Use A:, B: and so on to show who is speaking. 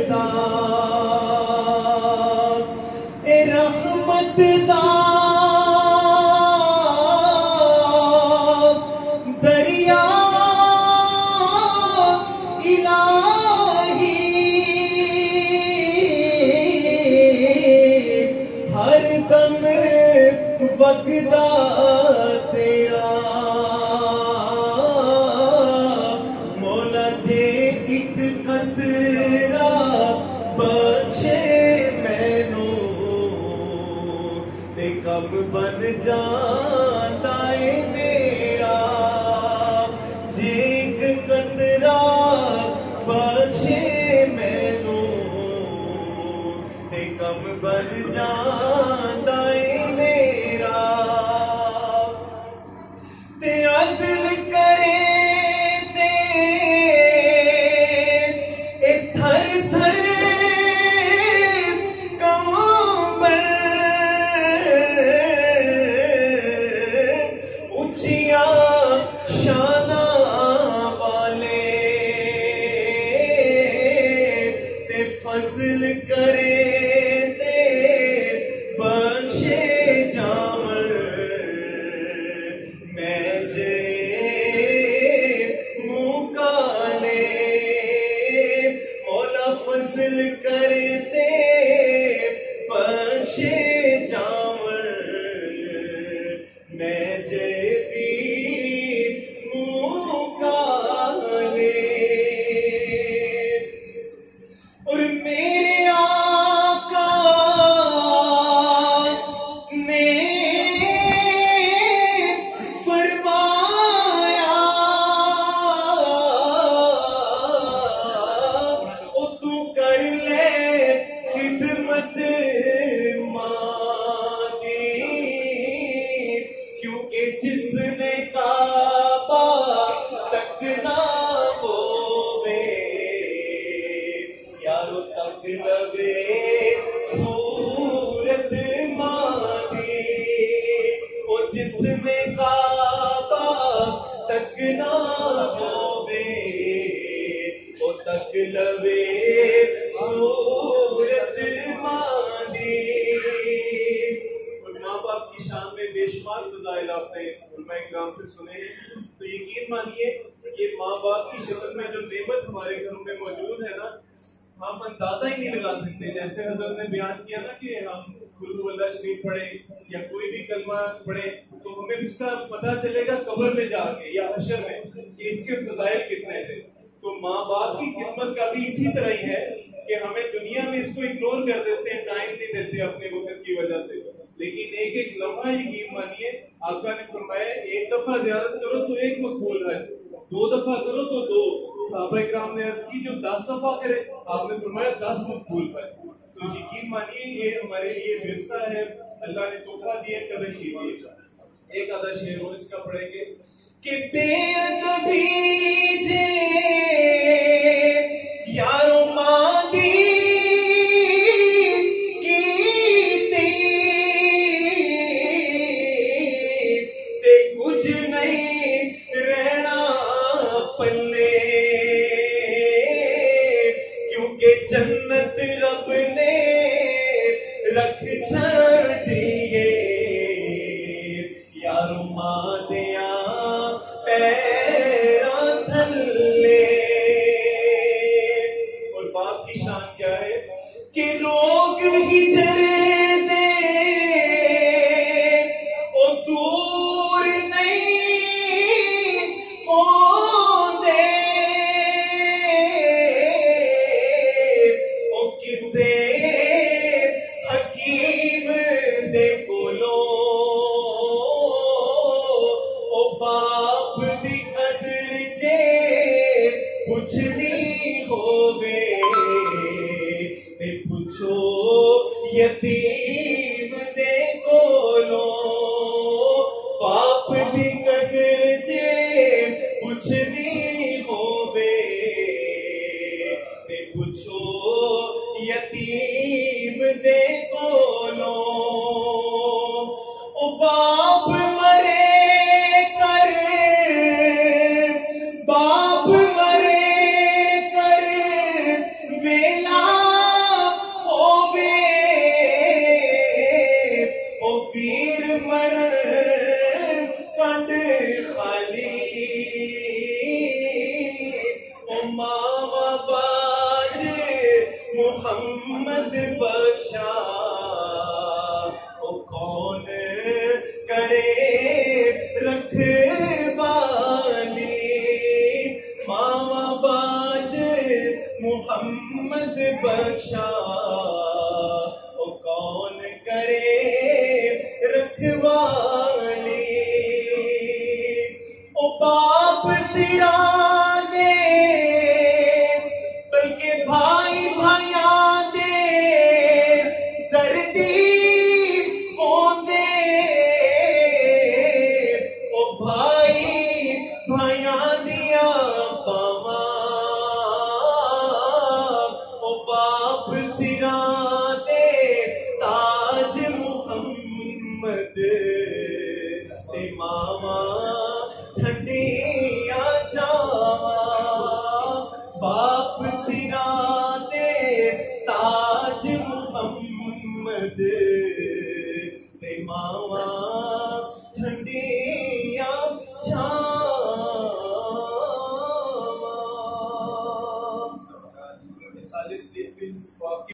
A: दा ए रहमत दा दरिया इलाही हर दम वगदा तेरा मौला जे एक कतरा बचे मैनू ते कम बन जाता है मेरा जे एक कतरा बचे मैनू ते कम बन जाता है मेरा ते अदल करे ते ए थर थर कंबर उचिया शाना वाले ते फजल करे ते बख्शे जावर मैं जे मुकाले मौला फजल करे ते बख्शे जावर मैं जे भी मुकाले और मेरे आका ने फरमाया ओ तू कर ले खिदमत मां दी क्योंकि जिसने काबा तक ना होवे यारो तक लवे सूरत मादी ओ जिसने काबा तक ना होवे ओ तक लवे सूरत मादी। और माँ बाप की शान में बेशुमार फज़ाइल आपने उलमा इकराम से सुने हैं, तो यकीन मानिए ये माँ बाप की शक्ल में जो नेमत हमारे घरों में मौजूद है ना, हम अंदाजा ही नहीं लगा सकते। जैसे हजरत ने बयान किया ना कि हम कुल हुवल्लाह शरीफ पढ़े या कोई भी कलमा पढ़े तो हमें इसका पता चलेगा कब्र में जाके या हशर में कि इसके फजाइल कितने थे। तो माँ बाप की खिदमत का भी इसी तरह ही है कि हमें दुनिया में इसको इग्नोर कर देते हैं, टाइम नहीं देते अपने वक्त की वजह से, लेकिन एक एक लम्हा यकीन मानिए आका ने फरमाया एक दफा ज़ियारत करो तो एक मकबूल है, 2 दफा करो तो 2। सहाबा इकराम ने अर्ज की जो 10 दफा करे आपने फरमाया 10 मकबूल है। तो यकीन मानिए ये हमारे लिए विरसा है, अल्लाह ने तोहफा दिया, कदर कीजिए। एक आधा शेर और इसका पढ़ेंगे कि बेअदबी जे यारो मादी जन्नत रब ने रख छड़िए यारो मादिया पैरा थल्ले। और बाप की शान क्या है कि लोग हिजर दे ओ दूर नहीं होंदे किसे हकीम दे कोलो ओ बाप दी कदर जे पुछनी होवे ते पुछो यतीम दे कोलो बाप दी कदर जे पुछनी होवे ते पुछो यतीम दे कोलो ओ बाप मरे कर बाप मरे कर वे मुहम्मद बख्शा, ओ कौन करे रखवाली, मावा बाज मुहम्मद बख्शा, ओ कौन करे रखवाली। ओ बाप सिरा दे बल्कि भाई भाइया दे दर्दी बोंदे, ओ भाई भाइया दिया पावा, ओ बाप सिरा दे ताज मुहम्मद, ते मावा ठंडिया छावा, बाप सिरा दे ताज मुहम्मद, ते मावा ठंडिया छावा।